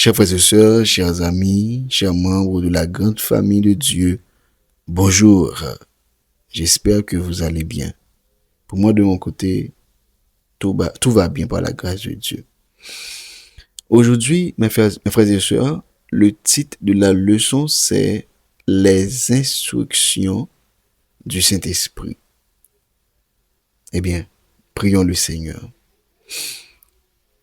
Chers frères et sœurs, chers amis, chers membres de la grande famille de Dieu, bonjour. J'espère que vous allez bien. Pour moi, de mon côté, tout va bien par la grâce de Dieu. Aujourd'hui, mes frères et sœurs, le titre de la leçon, c'est les instructions du Saint-Esprit. Eh bien, prions le Seigneur.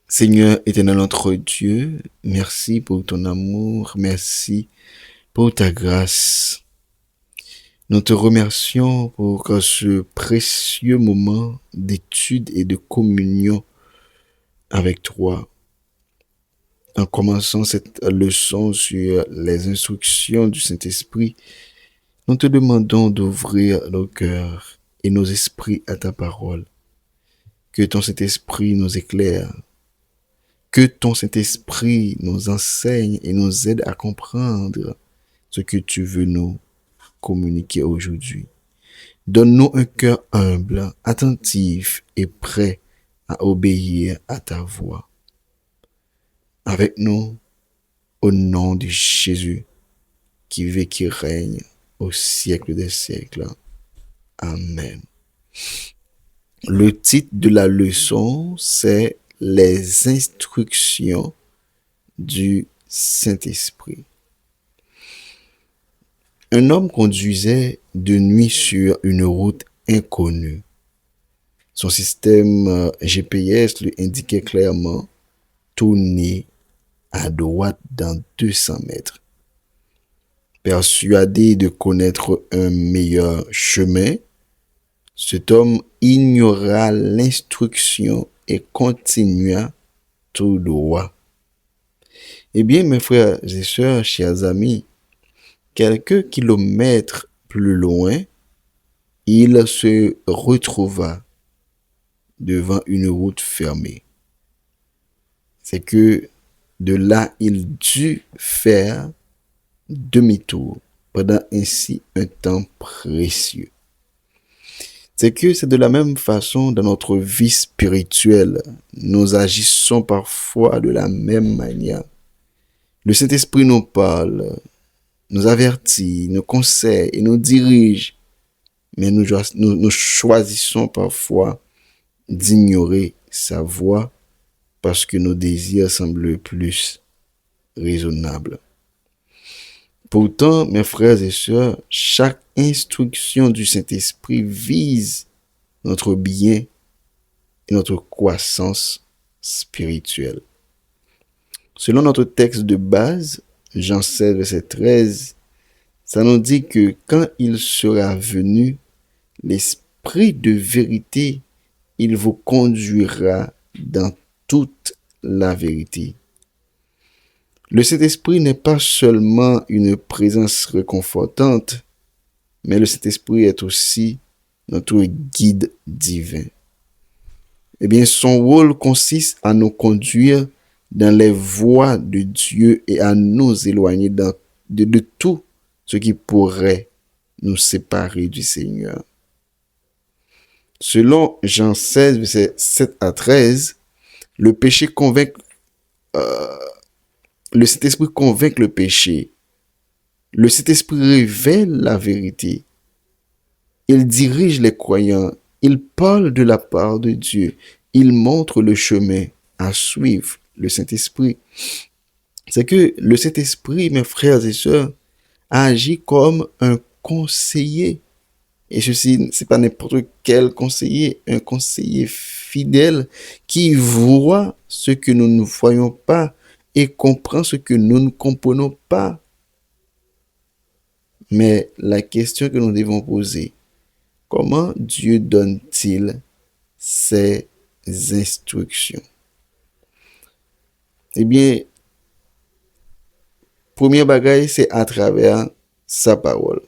Seigneur éternel notre Dieu, merci pour ton amour, merci pour ta grâce. Nous te remercions pour ce précieux moment d'étude et de communion avec toi. En commençant cette leçon sur les instructions du Saint-Esprit, nous te demandons d'ouvrir nos cœurs et nos esprits à ta parole. Que ton Saint-Esprit nous éclaire. Que ton Saint-Esprit nous enseigne et nous aide à comprendre ce que tu veux nous communiquer aujourd'hui. Donne-nous un cœur humble, attentif et prêt à obéir à ta voix. Avec nous, au nom de Jésus, qui vit, qui règne au siècle des siècles. Amen. Le titre de la leçon, c'est les instructions du Saint-Esprit. Un homme conduisait de nuit sur une route inconnue. Son système GPS lui indiquait clairement tourner à droite dans 200 mètres. Persuadé de connaître un meilleur chemin, cet homme ignora l'instruction et continua tout droit. Eh bien, mes frères et sœurs, chers amis, quelques kilomètres plus loin, il se retrouva devant une route fermée. C'est que de là, il dut faire demi-tour pendant ainsi un temps précieux. C'est que c'est de la même façon dans notre vie spirituelle. Nous agissons parfois de la même manière. Le Saint-Esprit nous parle, nous avertit, nous conseille et nous dirige. Mais nous choisissons parfois d'ignorer sa voix parce que nos désirs semblent plus raisonnables. Pourtant, mes frères et sœurs, chaque instruction du Saint-Esprit vise notre bien et notre croissance spirituelle. Selon notre texte de base, Jean 16, verset 13, ça nous dit que quand il sera venu, l'Esprit de vérité, il vous conduira dans toute la vérité. Le Saint-Esprit n'est pas seulement une présence réconfortante, mais le Saint-Esprit est aussi notre guide divin. Eh bien, son rôle consiste à nous conduire dans les voies de Dieu et à nous éloigner de tout ce qui pourrait nous séparer du Seigneur. Selon Jean 16, versets 7 à 13, le Saint-Esprit convainc le péché. Le Saint-Esprit révèle la vérité. Il dirige les croyants. Il parle de la part de Dieu. Il montre le chemin à suivre. Le Saint-Esprit. C'est que le Saint-Esprit, mes frères et sœurs, agit comme un conseiller. Et ceci, c'est pas n'importe quel conseiller, un conseiller fidèle qui voit ce que nous ne voyons pas et comprend ce que nous ne comprenons pas. Mais la question que nous devons poser, comment Dieu donne-t-il ses instructions? Eh bien, premier bagage, c'est à travers sa parole.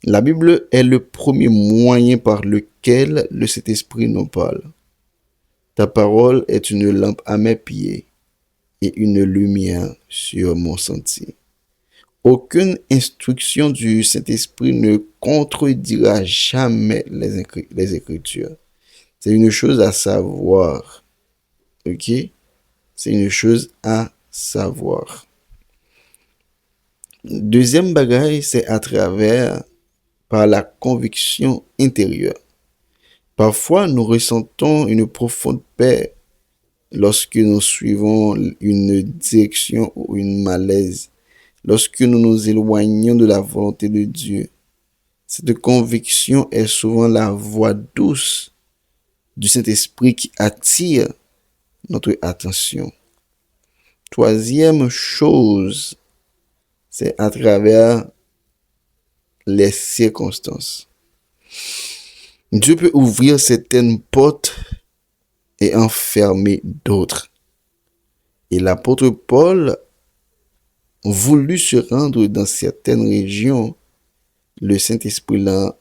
La Bible est le premier moyen par lequel le Saint-Esprit nous parle. Ta parole est une lampe à mes pieds et une lumière sur mon sentier. Aucune instruction du Saint-Esprit ne contredira jamais les Écritures. C'est une chose à savoir. Ok? C'est une chose à savoir. Deuxième bagaille, c'est à travers par la conviction intérieure. Parfois, nous ressentons une profonde paix lorsque nous suivons une direction ou une malaise, lorsque nous nous éloignons de la volonté de Dieu. Cette conviction est souvent la voix douce du Saint-Esprit qui attire notre attention. Troisième chose, c'est à travers les circonstances. Dieu peut ouvrir certaines portes et enfermer d'autres. Et l'apôtre Paul voulut se rendre dans certaines régions, le Saint-Esprit l'en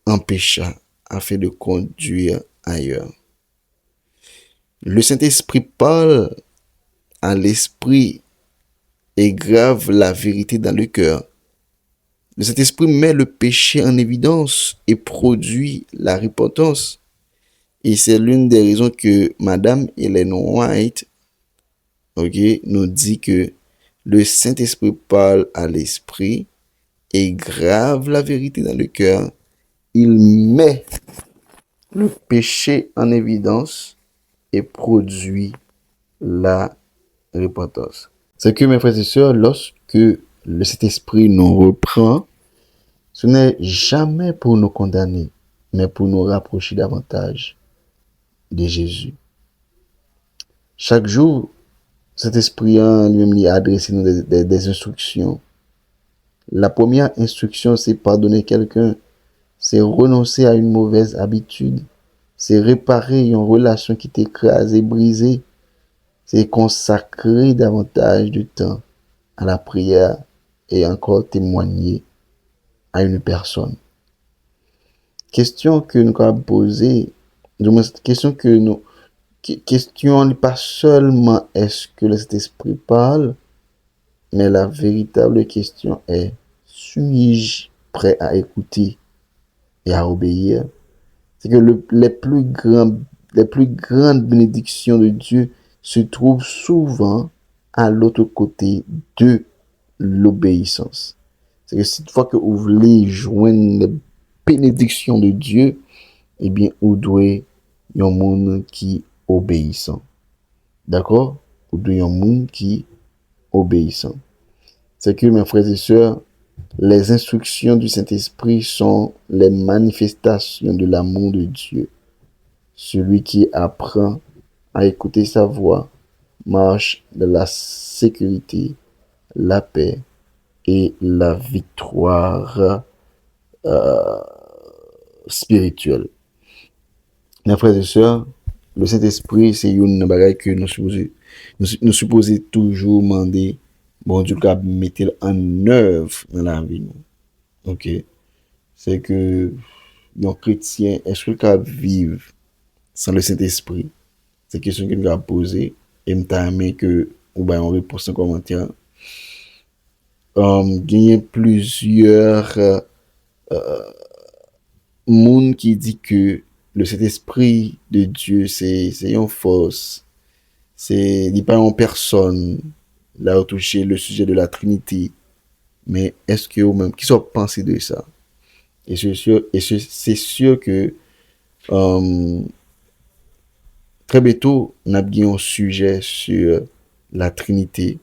empêcha afin de conduire ailleurs. Le Saint-Esprit parle à l'esprit et grave la vérité dans le cœur. Le Saint-Esprit met le péché en évidence et produit la repentance. Et c'est l'une des raisons que Madame Ellen White nous dit que le Saint-Esprit parle à l'esprit et grave la vérité dans le cœur. Il met le péché en évidence et produit la repentance. C'est que, mes frères et sœurs, lorsque le Saint-Esprit nous reprend, ce n'est jamais pour nous condamner, mais pour nous rapprocher davantage de Jésus. Chaque jour, cet esprit lui-même lui a adressé nous des instructions. La première instruction, c'est pardonner quelqu'un, c'est renoncer à une mauvaise habitude, c'est réparer une relation qui t'écrase et brisée, c'est consacrer davantage de temps à la prière et encore témoigner à une personne. Question que nous avons posée, question n'est pas seulement est-ce que le Saint-Esprit parle, mais la véritable question est, suis-je prêt à écouter et à obéir? C'est que les plus grandes bénédictions de Dieu se trouvent souvent à l'autre côté de l'obéissance. C'est que si toutefois que vous voulez joindre les bénédictions de Dieu, eh bien, vous devez y un monde qui obéissant. D'accord? Vous devez un monde qui obéissant. C'est que, mes frères et sœurs, les instructions du Saint-Esprit sont les manifestations de l'amour de Dieu. Celui qui apprend à écouter sa voix marche dans la sécurité, la paix et la victoire spirituelle. Mes frères et sœurs, le Saint-Esprit, c'est une bagaille que nous supposons toujours demander, bon Dieu, qu'à mettre en œuvre dans la vie. Ok? C'est que, nos chrétiens, est-ce que qu'à vivre sans le Saint-Esprit? C'est une question que nous avons posée. Et nous avons que, ou bien on réponse en commentaire. Il y a plusieurs monde qui dit que le Saint-Esprit de Dieu, c'est une force. Il n'est pas en personne. Là, on touché le sujet de la Trinité. Mais est-ce que vous-même, qui sont pensés de ça? Et c'est sûr que très bientôt, on a bien un sujet sur la Trinité.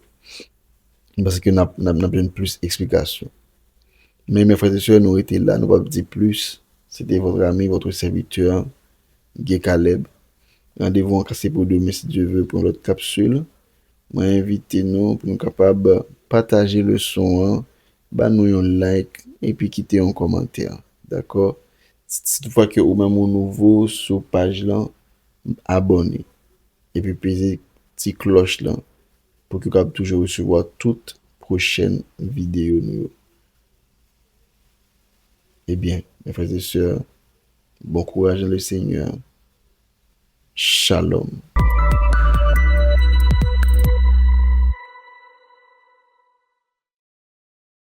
Parce que nous avons besoin de plus d'explications. Mais mes frères et sœurs, nous étions là, nous ne dire plus. C'était votre ami, votre serviteur, Guy Caleb. Rendez-vous en cassé pour demain, si Dieu veut, pour notre capsule. Moi, invitez-nous pour nous capables de partager le son, nous un like et puis quitter un commentaire. D'accord? Si toutefois que vous même nouveau sur page là, abonnez. Et puis pesez petite cloche là pour que vous puissiez toujours recevoir toutes prochaines vidéos. Eh bien, mes frères et sœurs, bon courage dans le Seigneur. Shalom.